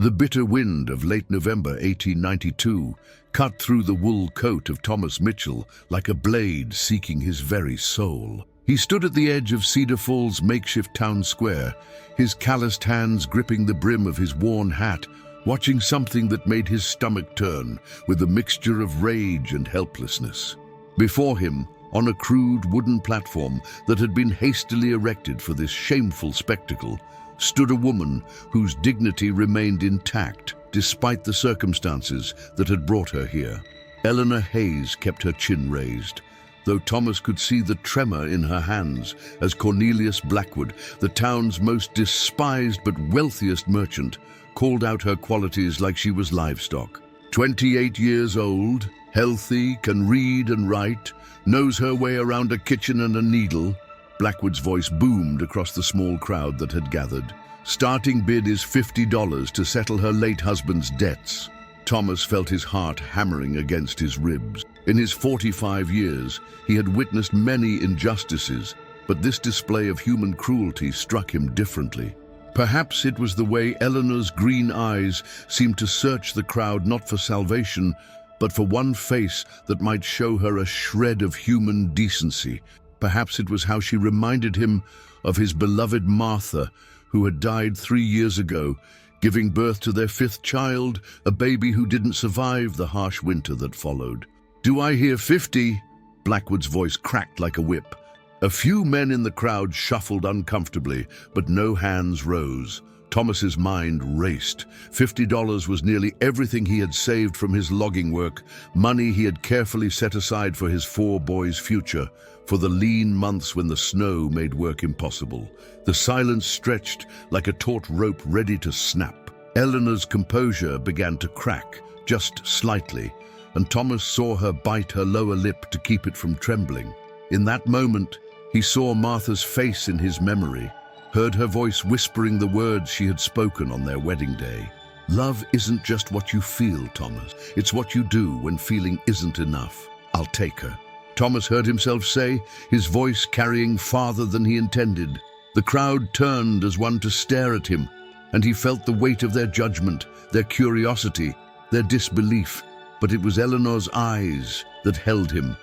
The bitter wind of late November 1892 cut through the wool coat of Thomas Mitchell like a blade seeking his very soul. He stood at the edge of Cedar Falls' makeshift town square, his calloused hands gripping the brim of his worn hat, watching something that made his stomach turn with a mixture of rage and helplessness. Before him, on a crude wooden platform that had been hastily erected for this shameful spectacle, stood a woman whose dignity remained intact despite the circumstances that had brought her here. Eleanor Hayes kept her chin raised, though Thomas could see the tremor in her hands as Cornelius Blackwood, the town's most despised but wealthiest merchant, called out her qualities like she was livestock. 28 years old, healthy, can read and write, knows her way around a kitchen and a needle. Blackwood's voice boomed across the small crowd that had gathered. Starting bid is $50 to settle her late husband's debts. Thomas felt his heart hammering against his ribs. In his 45 years, he had witnessed many injustices, but this display of human cruelty struck him differently. Perhaps it was the way Eleanor's green eyes seemed to search the crowd not for salvation, but for one face that might show her a shred of human decency. Perhaps it was how she reminded him of his beloved Martha, who had died 3 years ago, giving birth to their 5th child, a baby who didn't survive the harsh winter that followed. "Do I hear 50? Blackwood's voice cracked like a whip. A few men in the crowd shuffled uncomfortably, but no hands rose. Thomas's mind raced. $50 was nearly everything he had saved from his logging work, money he had carefully set aside for his 4 boys' future, for the lean months when the snow made work impossible. The silence stretched like a taut rope ready to snap. Eleanor's composure began to crack, just slightly, and Thomas saw her bite her lower lip to keep it from trembling. In that moment, he saw Martha's face in his memory, heard her voice whispering the words she had spoken on their wedding day. "Love isn't just what you feel, Thomas. It's what you do when feeling isn't enough. I'll take her." Thomas heard himself say, his voice carrying farther than he intended. The crowd turned as one to stare at him, and he felt the weight of their judgment, their curiosity, their disbelief. But it was Eleanor's eyes that held him,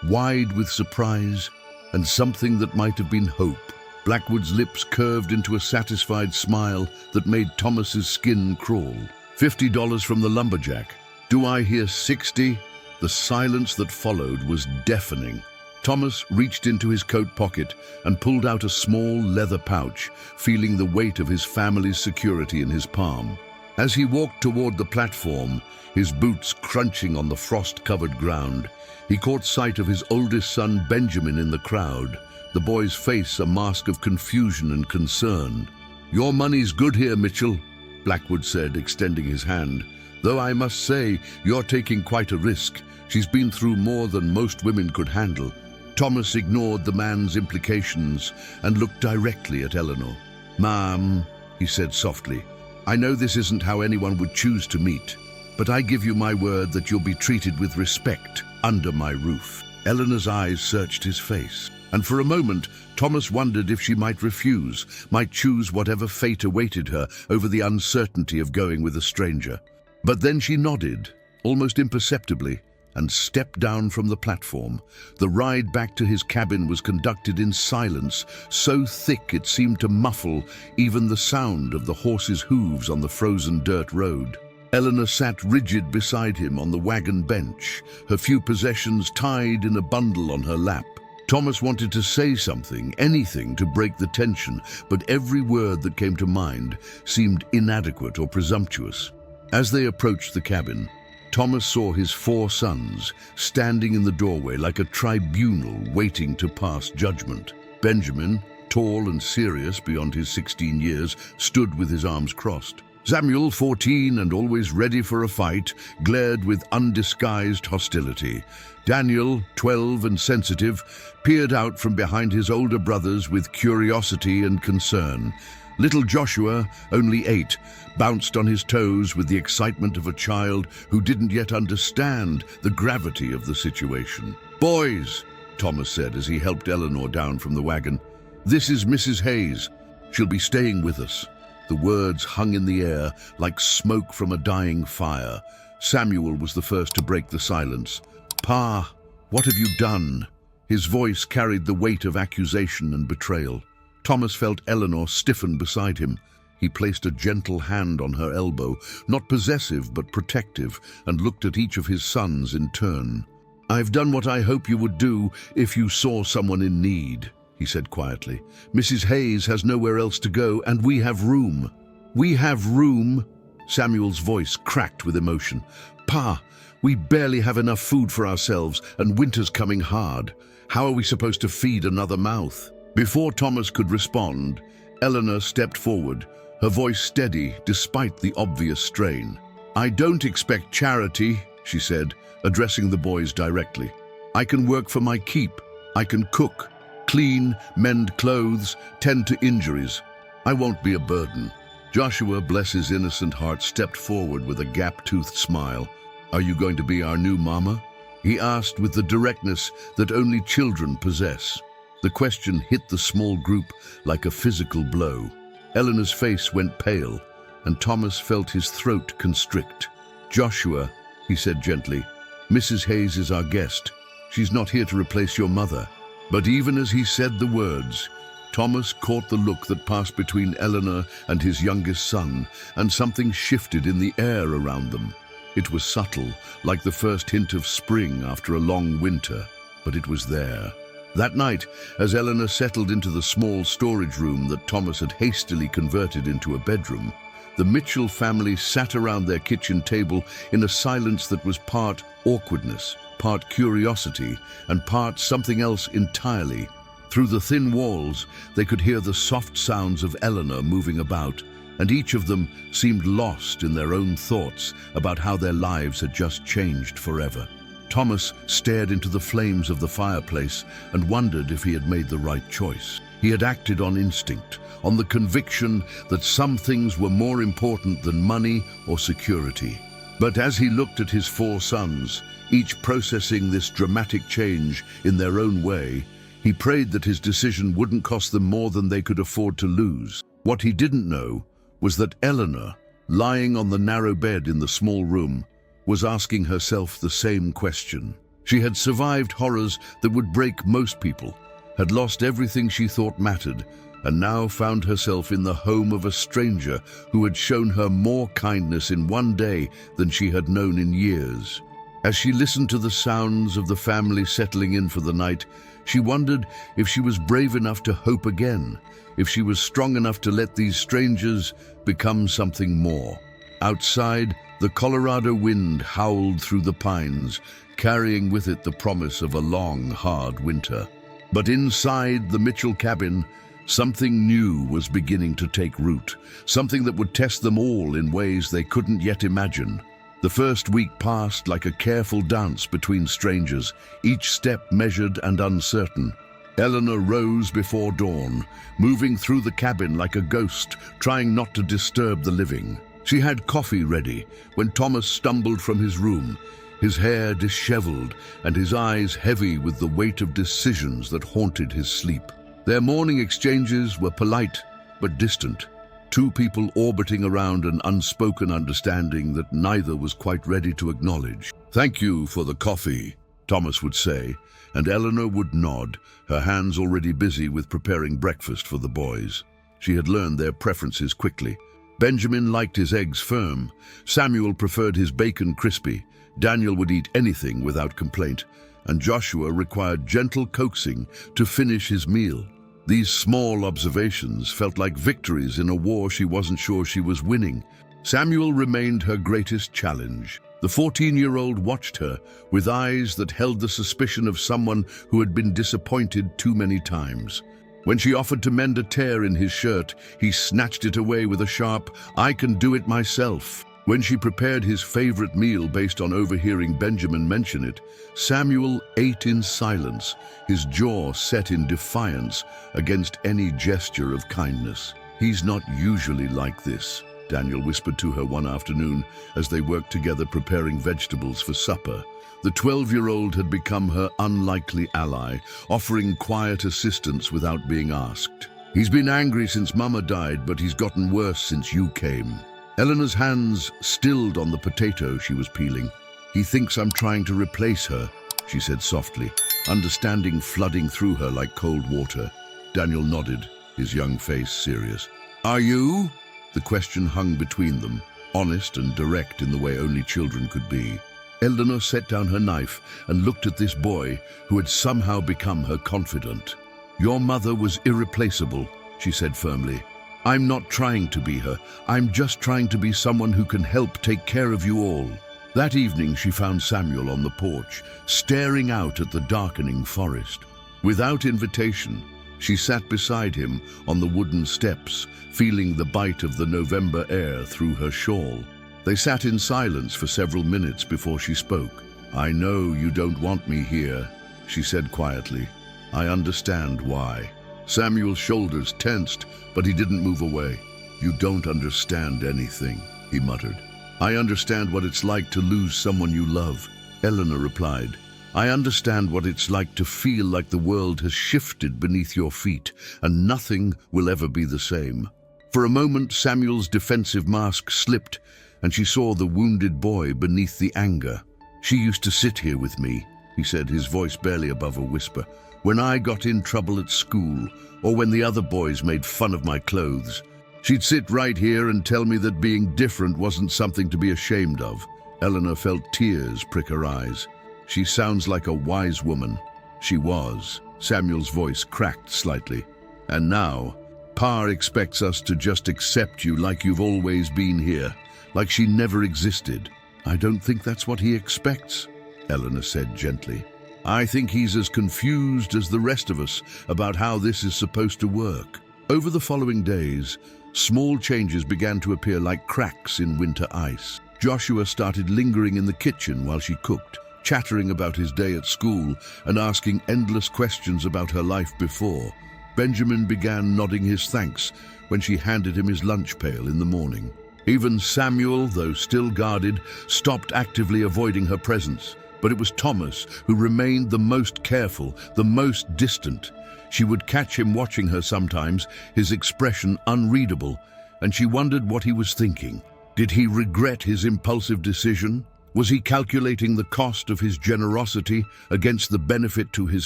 wide with surprise and something that might have been hope. Blackwood's lips curved into a satisfied smile that made Thomas's skin crawl. $50 from the Lumberjack. "Do I hear 60? The silence that followed was deafening. Thomas reached into his coat pocket and pulled out a small leather pouch, feeling the weight of his family's security in his palm. As he walked toward the platform, his boots crunching on the frost-covered ground, he caught sight of his oldest son Benjamin in the crowd, the boy's face a mask of confusion and concern. "Your money's good here, Mitchell," Blackwood said, extending his hand. "Though I must say, you're taking quite a risk. She's been through more than most women could handle." Thomas ignored the man's implications and looked directly at Eleanor. "Ma'am," he said softly, "I know this isn't how anyone would choose to meet, but I give you my word that you'll be treated with respect under my roof." Eleanor's eyes searched his face, and for a moment Thomas wondered if she might refuse, might choose whatever fate awaited her over the uncertainty of going with a stranger. But then she nodded, almost imperceptibly, and stepped down from the platform. The ride back to his cabin was conducted in silence, so thick it seemed to muffle even the sound of the horse's hooves on the frozen dirt road. Eleanor sat rigid beside him on the wagon bench, her few possessions tied in a bundle on her lap. Thomas wanted to say something, anything to break the tension, but every word that came to mind seemed inadequate or presumptuous. As they approached the cabin, Thomas saw his 4 sons standing in the doorway like a tribunal waiting to pass judgment. Benjamin, tall and serious beyond his 16 years, stood with his arms crossed. Samuel, 14 and always ready for a fight, glared with undisguised hostility. Daniel, 12 and sensitive, peered out from behind his older brothers with curiosity and concern. Little Joshua, only 8, bounced on his toes with the excitement of a child who didn't yet understand the gravity of the situation. "Boys," Thomas said as he helped Eleanor down from the wagon, "this is Mrs. Hayes. She'll be staying with us. The words hung in the air like smoke from a dying fire. Samuel was the first to break the silence. "Pa, what have you done?" His voice carried the weight of accusation and betrayal. Thomas felt Eleanor stiffen beside him. He placed a gentle hand on her elbow, not possessive but protective, and looked at each of his sons in turn. "I've done what I hope you would do if you saw someone in need," he said quietly. "Mrs. Hayes has nowhere else to go, and we have room." "We have room?" Samuel's voice cracked with emotion. "Pa, we barely have enough food for ourselves, and winter's coming hard. How are we supposed to feed another mouth?" Before Thomas could respond, Eleanor stepped forward, her voice steady despite the obvious strain. "I don't expect charity," she said, addressing the boys directly. "I can work for my keep. I can cook, clean, mend clothes, tend to injuries. I won't be a burden." Joshua, bless his innocent heart, stepped forward with a gap-toothed smile. "Are you going to be our new mama?" he asked with the directness that only children possess. The question hit the small group like a physical blow. Eleanor's face went pale, and Thomas felt his throat constrict. "Joshua," he said gently, "Mrs. Hayes is our guest. She's not here to replace your mother." But even as he said the words, Thomas caught the look that passed between Eleanor and his youngest son, and something shifted in the air around them. It was subtle, like the first hint of spring after a long winter, but it was there. That night, as Eleanor settled into the small storage room that Thomas had hastily converted into a bedroom, the Mitchell family sat around their kitchen table in a silence that was part awkwardness, part curiosity, and part something else entirely. Through the thin walls, they could hear the soft sounds of Eleanor moving about, and each of them seemed lost in their own thoughts about how their lives had just changed forever. Thomas stared into the flames of the fireplace and wondered if he had made the right choice. He had acted on instinct, on the conviction that some things were more important than money or security. But as he looked at his 4 sons, each processing this dramatic change in their own way, he prayed that his decision wouldn't cost them more than they could afford to lose. What he didn't know was that Eleanor, lying on the narrow bed in the small room, was asking herself the same question. She had survived horrors that would break most people, had lost everything she thought mattered, and now found herself in the home of a stranger who had shown her more kindness in one day than she had known in years. As she listened to the sounds of the family settling in for the night, she wondered if she was brave enough to hope again, if she was strong enough to let these strangers become something more. Outside, the Colorado wind howled through the pines, carrying with it the promise of a long, hard winter. But inside the Mitchell cabin, something new was beginning to take root, something that would test them all in ways they couldn't yet imagine. The first week passed like a careful dance between strangers, each step measured and uncertain. Eleanor rose before dawn, moving through the cabin like a ghost, trying not to disturb the living. She had coffee ready when Thomas stumbled from his room, his hair disheveled and his eyes heavy with the weight of decisions that haunted his sleep. Their morning exchanges were polite but distant, 2 people orbiting around an unspoken understanding that neither was quite ready to acknowledge. "Thank you for the coffee," Thomas would say, and Eleanor would nod, her hands already busy with preparing breakfast for the boys. She had learned their preferences quickly. Benjamin liked his eggs firm, Samuel preferred his bacon crispy, Daniel would eat anything without complaint, and Joshua required gentle coaxing to finish his meal. These small observations felt like victories in a war she wasn't sure she was winning. Samuel remained her greatest challenge. The 14-year-old watched her with eyes that held the suspicion of someone who had been disappointed too many times. When she offered to mend a tear in his shirt, he snatched it away with a sharp, "I can do it myself." When she prepared his favorite meal based on overhearing Benjamin mention it, Samuel ate in silence, his jaw set in defiance against any gesture of kindness. "He's not usually like this," Daniel whispered to her one afternoon as they worked together preparing vegetables for supper. The 12-year-old had become her unlikely ally, offering quiet assistance without being asked. He's been angry since Mama died, but he's gotten worse since you came. Eleanor's hands stilled on the potato she was peeling. He thinks I'm trying to replace her, she said softly, understanding flooding through her like cold water. Daniel nodded, his young face serious. Are you? The question hung between them, honest and direct in the way only children could be. Eleanor set down her knife and looked at this boy who had somehow become her confidant. Your mother was irreplaceable, she said firmly. I'm not trying to be her. I'm just trying to be someone who can help take care of you all. That evening she found Samuel on the porch, staring out at the darkening forest. Without invitation, she sat beside him on the wooden steps, feeling the bite of the November air through her shawl. They sat in silence for several minutes before she spoke. I know you don't want me here, she said quietly. I understand why. Samuel's shoulders tensed, but he didn't move away. You don't understand anything, he muttered. I understand what it's like to lose someone you love, Eleanor replied. I understand what it's like to feel like the world has shifted beneath your feet and nothing will ever be the same. For a moment, Samuel's defensive mask slipped and she saw the wounded boy beneath the anger. She used to sit here with me, he said, his voice barely above a whisper, when I got in trouble at school or when the other boys made fun of my clothes. She'd sit right here and tell me that being different wasn't something to be ashamed of. Eleanor felt tears prick her eyes. She sounds like a wise woman. She was. Samuel's voice cracked slightly. And now, Pa expects us to just accept you like you've always been here, like she never existed. I don't think that's what he expects, Eleanor said gently. I think he's as confused as the rest of us about how this is supposed to work. Over the following days, small changes began to appear like cracks in winter ice. Joshua started lingering in the kitchen while she cooked, chattering about his day at school and asking endless questions about her life before. Benjamin began nodding his thanks when she handed him his lunch pail in the morning. Even Samuel, though still guarded, stopped actively avoiding her presence. But it was Thomas who remained the most careful, the most distant. She would catch him watching her sometimes, his expression unreadable, and she wondered what he was thinking. Did he regret his impulsive decision? Was he calculating the cost of his generosity against the benefit to his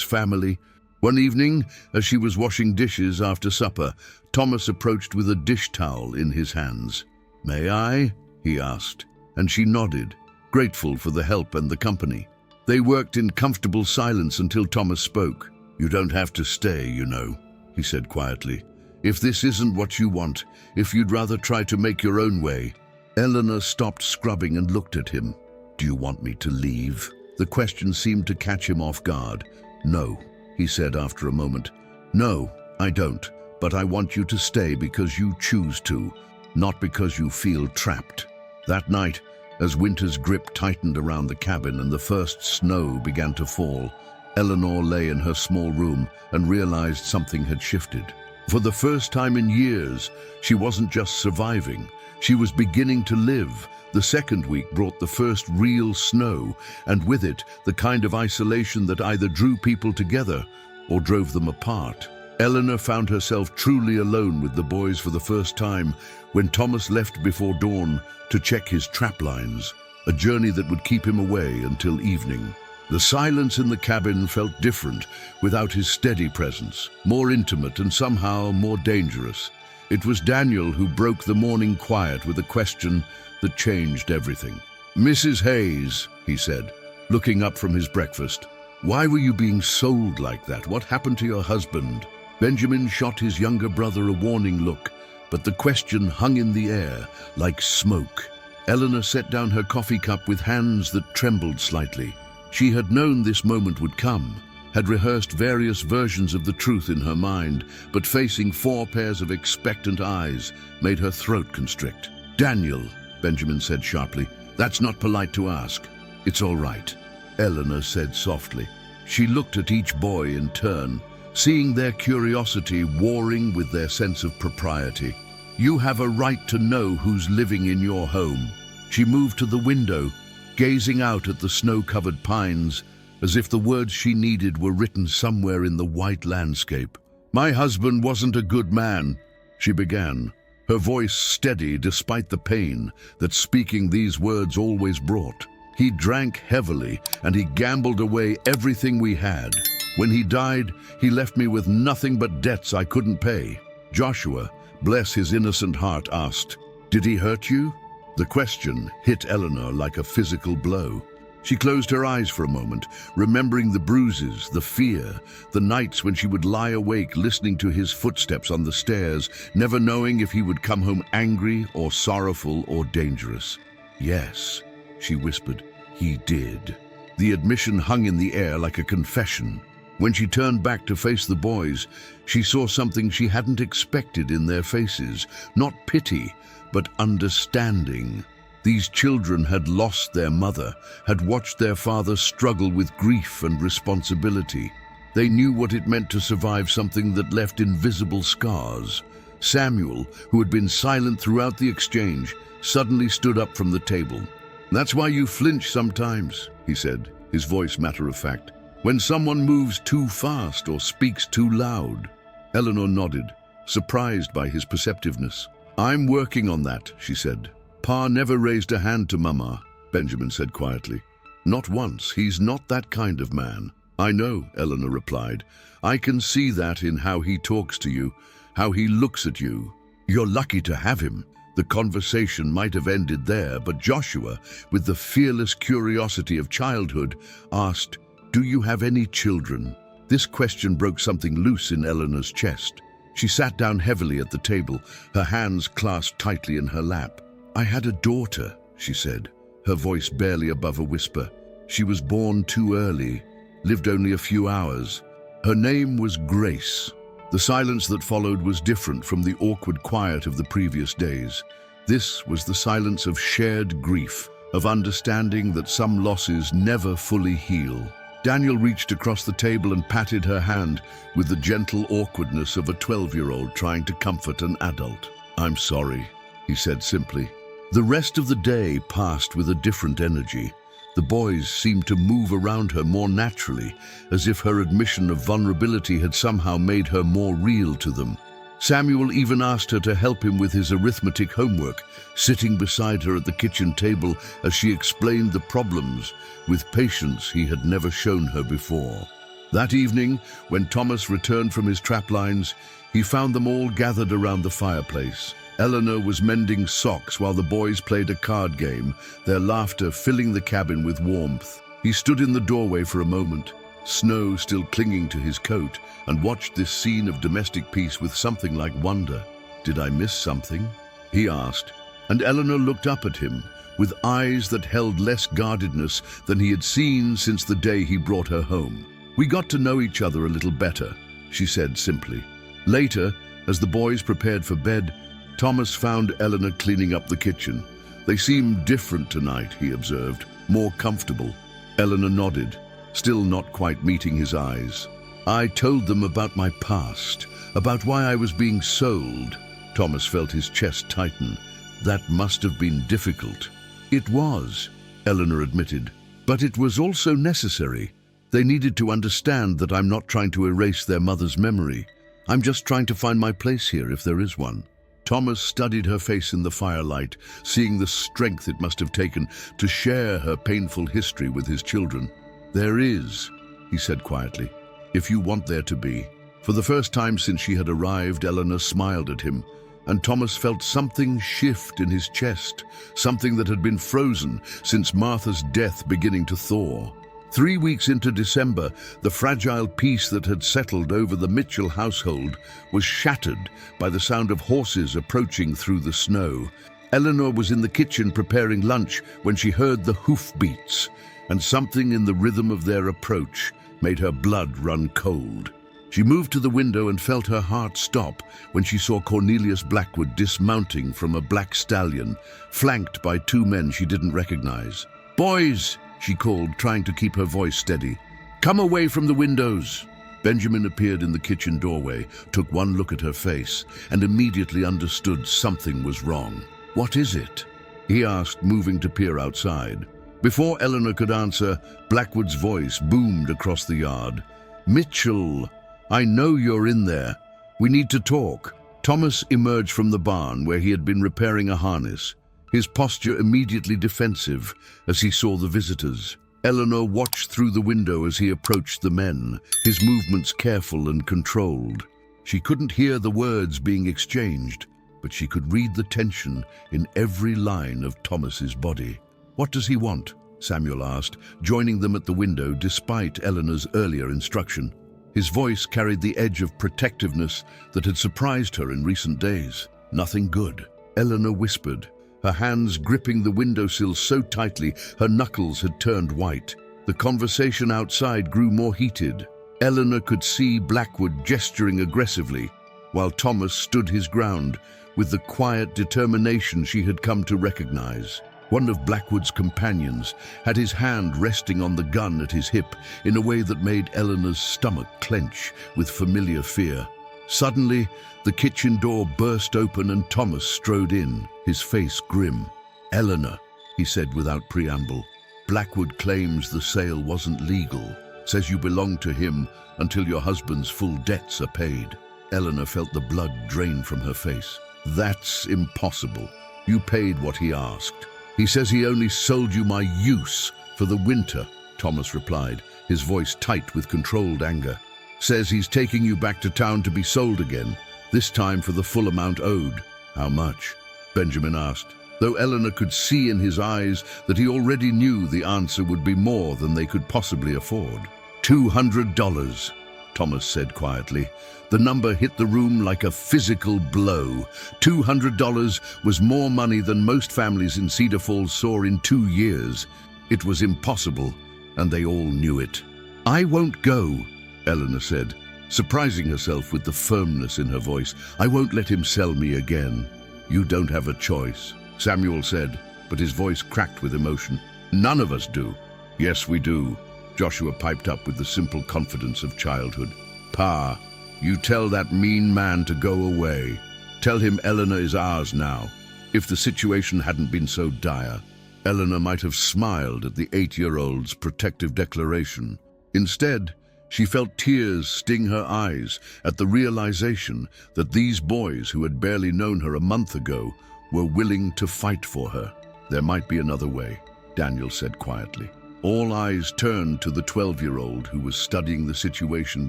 family? One evening, as she was washing dishes after supper, Thomas approached with a dish towel in his hands. May I? He asked, and she nodded, grateful for the help and the company. They worked in comfortable silence until Thomas spoke. You don't have to stay, you know, he said quietly. If this isn't what you want, if you'd rather try to make your own way. Eleanor stopped scrubbing and looked at him. Do you want me to leave? The question seemed to catch him off guard. No, he said after a moment. No, I don't, but I want you to stay because you choose to, not because you feel trapped. That night, as winter's grip tightened around the cabin and the first snow began to fall, Eleanor lay in her small room and realized something had shifted. For the first time in years, she wasn't just surviving, she was beginning to live. The second week brought the first real snow, and with it, the kind of isolation that either drew people together or drove them apart. Eleanor found herself truly alone with the boys for the first time when Thomas left before dawn to check his trap lines, a journey that would keep him away until evening. The silence in the cabin felt different without his steady presence, more intimate and somehow more dangerous. It was Daniel who broke the morning quiet with a question that changed everything. Mrs. Hayes, he said, looking up from his breakfast, why were you being sold like that? What happened to your husband? Benjamin shot his younger brother a warning look, but the question hung in the air like smoke. Eleanor set down her coffee cup with hands that trembled slightly. She had known this moment would come, had rehearsed various versions of the truth in her mind, but facing 4 pairs of expectant eyes made her throat constrict. Daniel, Benjamin said sharply, that's not polite to ask. It's all right, Eleanor said softly. She looked at each boy in turn, seeing their curiosity warring with their sense of propriety. You have a right to know who's living in your home. She moved to the window, gazing out at the snow-covered pines, as if the words she needed were written somewhere in the white landscape. "My husband wasn't a good man," she began, her voice steady despite the pain that speaking these words always brought. "He drank heavily and he gambled away everything we had. When he died, he left me with nothing but debts I couldn't pay." Joshua, bless his innocent heart, asked, "Did he hurt you?" The question hit Eleanor like a physical blow. She closed her eyes for a moment, remembering the bruises, the fear, the nights when she would lie awake listening to his footsteps on the stairs, never knowing if he would come home angry or sorrowful or dangerous. "Yes," she whispered, "he did." The admission hung in the air like a confession. When she turned back to face the boys, she saw something she hadn't expected in their faces, not pity, but understanding. These children had lost their mother, had watched their father struggle with grief and responsibility. They knew what it meant to survive something that left invisible scars. Samuel, who had been silent throughout the exchange, suddenly stood up from the table. "That's why you flinch sometimes," he said, his voice matter-of-fact. "When someone moves too fast or speaks too loud." Eleanor nodded, surprised by his perceptiveness. "I'm working on that," she said. "Pa never raised a hand to Mama," Benjamin said quietly. "Not once. He's not that kind of man." "I know," Eleanor replied. "I can see that in how he talks to you, how he looks at you. You're lucky to have him." The conversation might have ended there, but Joshua, with the fearless curiosity of childhood, asked, "Do you have any children?" This question broke something loose in Eleanor's chest. She sat down heavily at the table, her hands clasped tightly in her lap. "I had a daughter," she said, her voice barely above a whisper. "She was born too early, lived only a few hours. Her name was Grace." The silence that followed was different from the awkward quiet of the previous days. This was the silence of shared grief, of understanding that some losses never fully heal. Daniel reached across the table and patted her hand with the gentle awkwardness of a 12-year-old trying to comfort an adult. "I'm sorry," he said simply. The rest of the day passed with a different energy. The boys seemed to move around her more naturally, as if her admission of vulnerability had somehow made her more real to them. Samuel even asked her to help him with his arithmetic homework, sitting beside her at the kitchen table as she explained the problems with patience he had never shown her before. That evening, when Thomas returned from his trap lines, he found them all gathered around the fireplace. Eleanor was mending socks while the boys played a card game, their laughter filling the cabin with warmth. He stood in the doorway for a moment, snow still clinging to his coat, and watched this scene of domestic peace with something like wonder. "Did I miss something?" he asked, and Eleanor looked up at him with eyes that held less guardedness than he had seen since the day he brought her home. "We got to know each other a little better," she said simply. Later, as the boys prepared for bed, Thomas found Eleanor cleaning up the kitchen. "They seem different tonight," he observed, "more comfortable." Eleanor nodded, still not quite meeting his eyes. "I told them about my past, about why I was being sold." Thomas felt his chest tighten. "That must have been difficult." "It was," Eleanor admitted, "but it was also necessary. They needed to understand that I'm not trying to erase their mother's memory. I'm just trying to find my place here if there is one." Thomas studied her face in the firelight, seeing the strength it must have taken to share her painful history with his children. "There is," he said quietly, "if you want there to be." For the first time since she had arrived, Eleanor smiled at him, and Thomas felt something shift in his chest, something that had been frozen since Martha's death beginning to thaw. 3 weeks into December, the fragile peace that had settled over the Mitchell household was shattered by the sound of horses approaching through the snow. Eleanor was in the kitchen preparing lunch when she heard the hoofbeats, and something in the rhythm of their approach made her blood run cold. She moved to the window and felt her heart stop when she saw Cornelius Blackwood dismounting from a black stallion, flanked by 2 men she didn't recognize. "Boys!" she called, trying to keep her voice steady. "Come away from the windows." Benjamin appeared in the kitchen doorway, took one look at her face, and immediately understood something was wrong. "What is it?" he asked, moving to peer outside. Before Eleanor could answer, Blackwood's voice boomed across the yard. "Mitchell, I know you're in there. We need to talk." Thomas emerged from the barn where he had been repairing a harness, his posture immediately defensive as he saw the visitors. Eleanor watched through the window as he approached the men, his movements careful and controlled. She couldn't hear the words being exchanged, but she could read the tension in every line of Thomas's body. "What does he want?" Samuel asked, joining them at the window despite Eleanor's earlier instruction. His voice carried the edge of protectiveness that had surprised her in recent days. "Nothing good," Eleanor whispered, her hands gripping the windowsill so tightly her knuckles had turned white. The conversation outside grew more heated. Eleanor could see Blackwood gesturing aggressively, while Thomas stood his ground with the quiet determination she had come to recognize. One of Blackwood's companions had his hand resting on the gun at his hip in a way that made Eleanor's stomach clench with familiar fear. Suddenly, the kitchen door burst open and Thomas strode in, his face grim. "Eleanor," he said without preamble, "Blackwood claims the sale wasn't legal, says you belong to him until your husband's full debts are paid." Eleanor felt the blood drain from her face. "That's impossible. You paid what he asked." "He says he only sold you my use for the winter," Thomas replied, his voice tight with controlled anger. "Says he's taking you back to town to be sold again, this time for the full amount owed." "How much?" Benjamin asked, though Eleanor could see in his eyes that he already knew the answer would be more than they could possibly afford. $200, Thomas said quietly. The number hit the room like a physical blow. $200 was more money than most families in Cedar Falls saw in 2 years. It was impossible, and they all knew it. "I won't go," Eleanor said, surprising herself with the firmness in her voice. "I won't let him sell me again." "You don't have a choice," Samuel said, but his voice cracked with emotion. "None of us do." "Yes, we do," Joshua piped up with the simple confidence of childhood. "Pa, you tell that mean man to go away. Tell him Eleanor is ours now." If the situation hadn't been so dire, Eleanor might have smiled at the 8-year-old's protective declaration. Instead, she felt tears sting her eyes at the realization that these boys who had barely known her a month ago were willing to fight for her. "There might be another way," Daniel said quietly. All eyes turned to the 12-year-old who was studying the situation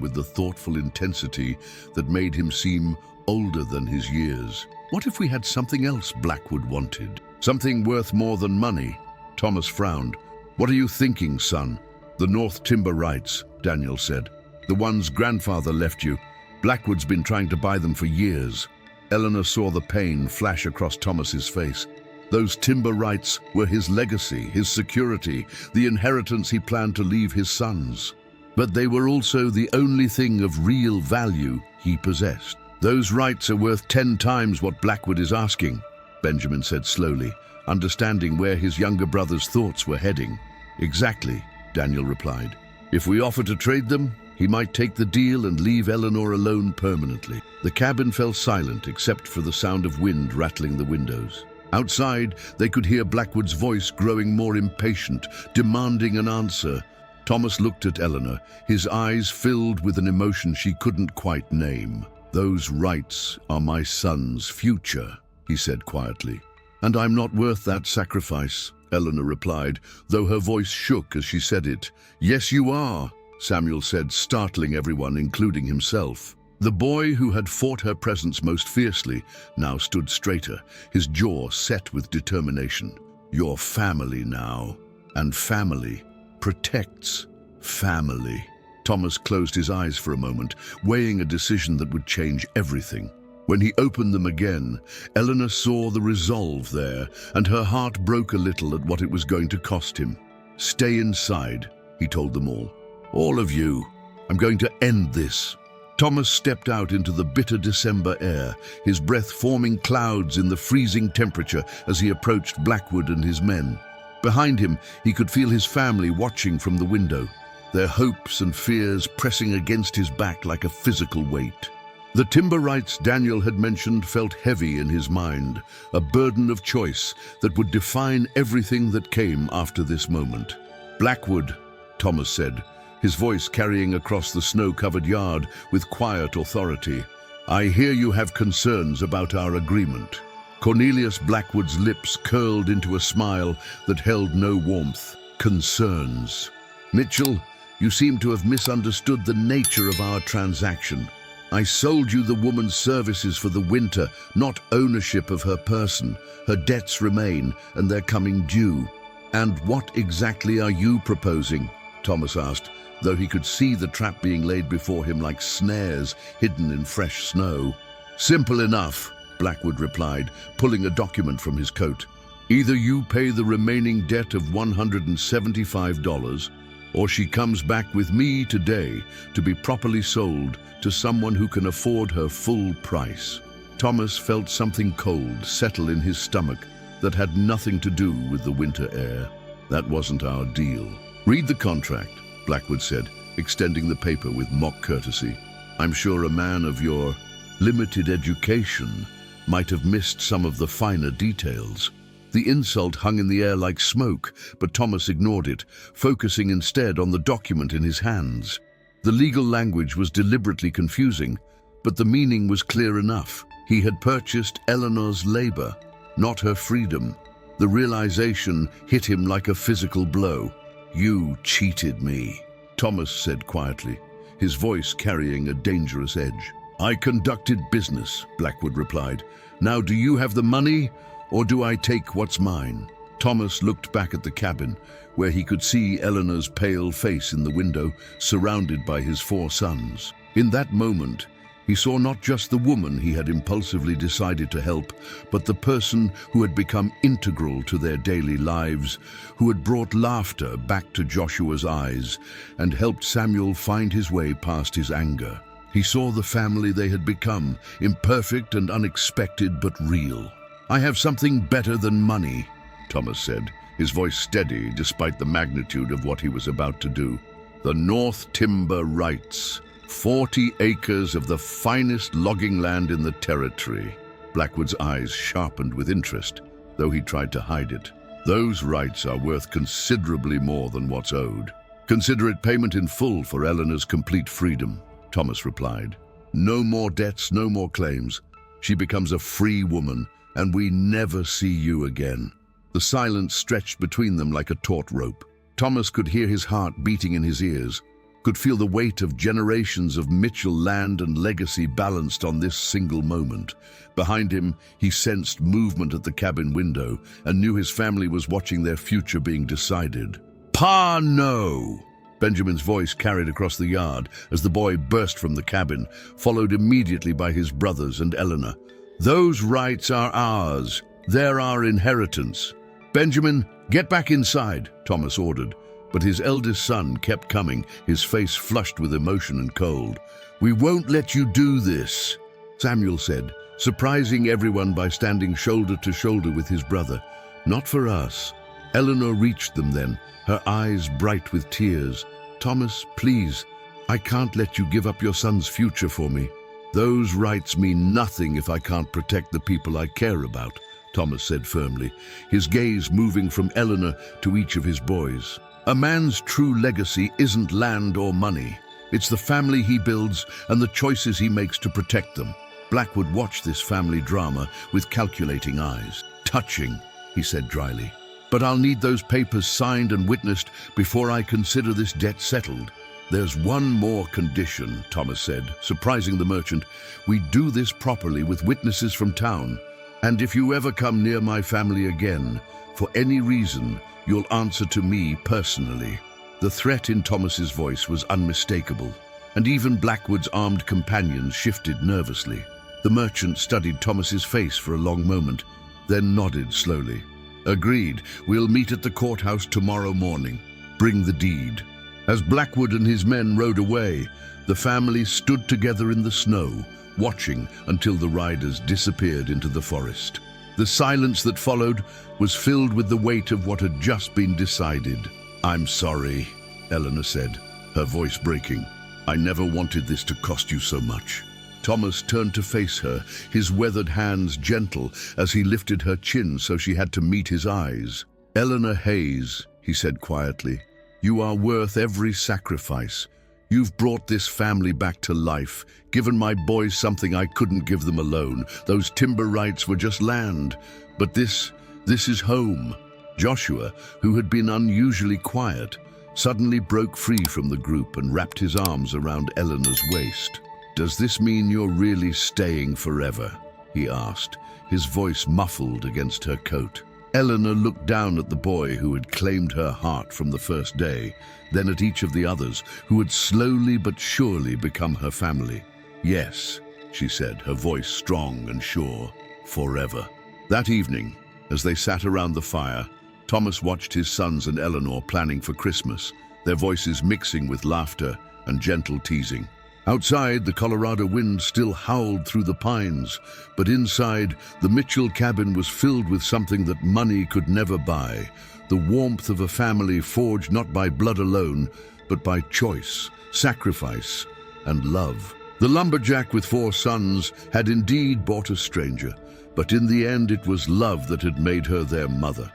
with the thoughtful intensity that made him seem older than his years. "What if we had something else Blackwood wanted? Something worth more than money?" Thomas frowned. "What are you thinking, son?" "The North Timber rights," Daniel said. "The ones grandfather left you. Blackwood's been trying to buy them for years." Eleanor saw the pain flash across Thomas's face. Those timber rights were his legacy, his security, the inheritance he planned to leave his sons. But they were also the only thing of real value he possessed. "Those rights are worth 10 times what Blackwood is asking," Benjamin said slowly, understanding where his younger brother's thoughts were heading. "Exactly," Daniel replied. "If we offer to trade them, he might take the deal and leave Eleanor alone permanently." The cabin fell silent except for the sound of wind rattling the windows. Outside, they could hear Blackwood's voice growing more impatient, demanding an answer. Thomas looked at Eleanor, his eyes filled with an emotion she couldn't quite name. "Those rights are my son's future," he said quietly. "And I'm not worth that sacrifice," Eleanor replied, though her voice shook as she said it. "Yes, you are," Samuel said, startling everyone, including himself. The boy who had fought her presence most fiercely now stood straighter, his jaw set with determination. "You're family now, and family protects family." Thomas closed his eyes for a moment, weighing a decision that would change everything. When he opened them again, Eleanor saw the resolve there, and her heart broke a little at what it was going to cost him. "Stay inside," he told them all. "All of you. I'm going to end this." Thomas stepped out into the bitter December air, his breath forming clouds in the freezing temperature as he approached Blackwood and his men. Behind him, he could feel his family watching from the window, their hopes and fears pressing against his back like a physical weight. The timber rights Daniel had mentioned felt heavy in his mind, a burden of choice that would define everything that came after this moment. "Blackwood," Thomas said, his voice carrying across the snow-covered yard with quiet authority. "I hear you have concerns about our agreement." Cornelius Blackwood's lips curled into a smile that held no warmth. "Concerns. Mitchell, you seem to have misunderstood the nature of our transaction. I sold you the woman's services for the winter, not ownership of her person. Her debts remain, and they're coming due." "And what exactly are you proposing?" Thomas asked, though he could see the trap being laid before him like snares hidden in fresh snow. "Simple enough," Blackwood replied, pulling a document from his coat. "Either you pay the remaining debt of $175, or she comes back with me today to be properly sold to someone who can afford her full price." Thomas felt something cold settle in his stomach that had nothing to do with the winter air. "That wasn't our deal." "Read the contract," Blackwood said, extending the paper with mock courtesy. "I'm sure a man of your limited education might have missed some of the finer details." The insult hung in the air like smoke, but Thomas ignored it, focusing instead on the document in his hands. The legal language was deliberately confusing, but the meaning was clear enough. He had purchased Eleanor's labor, not her freedom. The realization hit him like a physical blow. "You cheated me," Thomas said quietly, his voice carrying a dangerous edge. "I conducted business," Blackwood replied. "Now do you have the money, or do I take what's mine?" Thomas looked back at the cabin, where he could see Eleanor's pale face in the window, surrounded by his 4 sons. In that moment, he saw not just the woman he had impulsively decided to help, but the person who had become integral to their daily lives, who had brought laughter back to Joshua's eyes and helped Samuel find his way past his anger. He saw the family they had become, imperfect and unexpected but real. "I have something better than money," Thomas said, his voice steady despite the magnitude of what he was about to do. "The North Timber rights. 40 acres of the finest logging land in the territory." Blackwood's eyes sharpened with interest, though he tried to hide it. "Those rights are worth considerably more than what's owed." "Consider it payment in full for Eleanor's complete freedom," Thomas replied. "No more debts, no more claims. She becomes a free woman, and we never see you again." The silence stretched between them like a taut rope. Thomas could hear his heart beating in his ears, could feel the weight of generations of Mitchell land and legacy balanced on this single moment. Behind him, he sensed movement at the cabin window and knew his family was watching their future being decided. "Pa, no!" Benjamin's voice carried across the yard as the boy burst from the cabin, followed immediately by his brothers and Eleanor. "Those rights are ours. They're our inheritance." "Benjamin, get back inside," Thomas ordered, but his eldest son kept coming, his face flushed with emotion and cold. "We won't let you do this," Samuel said, surprising everyone by standing shoulder to shoulder with his brother. "Not for us." Eleanor reached them then, her eyes bright with tears. "Thomas, please, I can't let you give up your son's future for me." "Those rights mean nothing if I can't protect the people I care about," Thomas said firmly, his gaze moving from Eleanor to each of his boys. "A man's true legacy isn't land or money. It's the family he builds and the choices he makes to protect them." Blackwood watched this family drama with calculating eyes. "Touching," he said dryly. "But I'll need those papers signed and witnessed before I consider this debt settled." "There's one more condition," Thomas said, surprising the merchant. "We do this properly with witnesses from town. And if you ever come near my family again, for any reason, you'll answer to me personally." The threat in Thomas's voice was unmistakable, and even Blackwood's armed companions shifted nervously. The merchant studied Thomas's face for a long moment, then nodded slowly. "Agreed. We'll meet at the courthouse tomorrow morning. Bring the deed." As Blackwood and his men rode away, the family stood together in the snow, watching until the riders disappeared into the forest. The silence that followed was filled with the weight of what had just been decided. "I'm sorry," Eleanor said, her voice breaking. "I never wanted this to cost you so much." Thomas turned to face her, his weathered hands gentle as he lifted her chin so she had to meet his eyes. "Eleanor Hayes," he said quietly, You are worth every sacrifice. You've brought this family back to life, given my boys something I couldn't give them alone. Those timber rights were just land, but this is home." Joshua, who had been unusually quiet, suddenly broke free from the group and wrapped his arms around Eleanor's waist. "Does this mean you're really staying forever?" he asked, his voice muffled against her coat. Eleanor looked down at the boy who had claimed her heart from the first day, then at each of the others who had slowly but surely become her family. "Yes," she said, her voice strong and sure, "forever." That evening, as they sat around the fire, Thomas watched his sons and Eleanor planning for Christmas, their voices mixing with laughter and gentle teasing. Outside, the Colorado wind still howled through the pines, but inside, the Mitchell cabin was filled with something that money could never buy, the warmth of a family forged not by blood alone, but by choice, sacrifice, and love. The lumberjack with 4 sons had indeed bought a stranger, but in the end it was love that had made her their mother.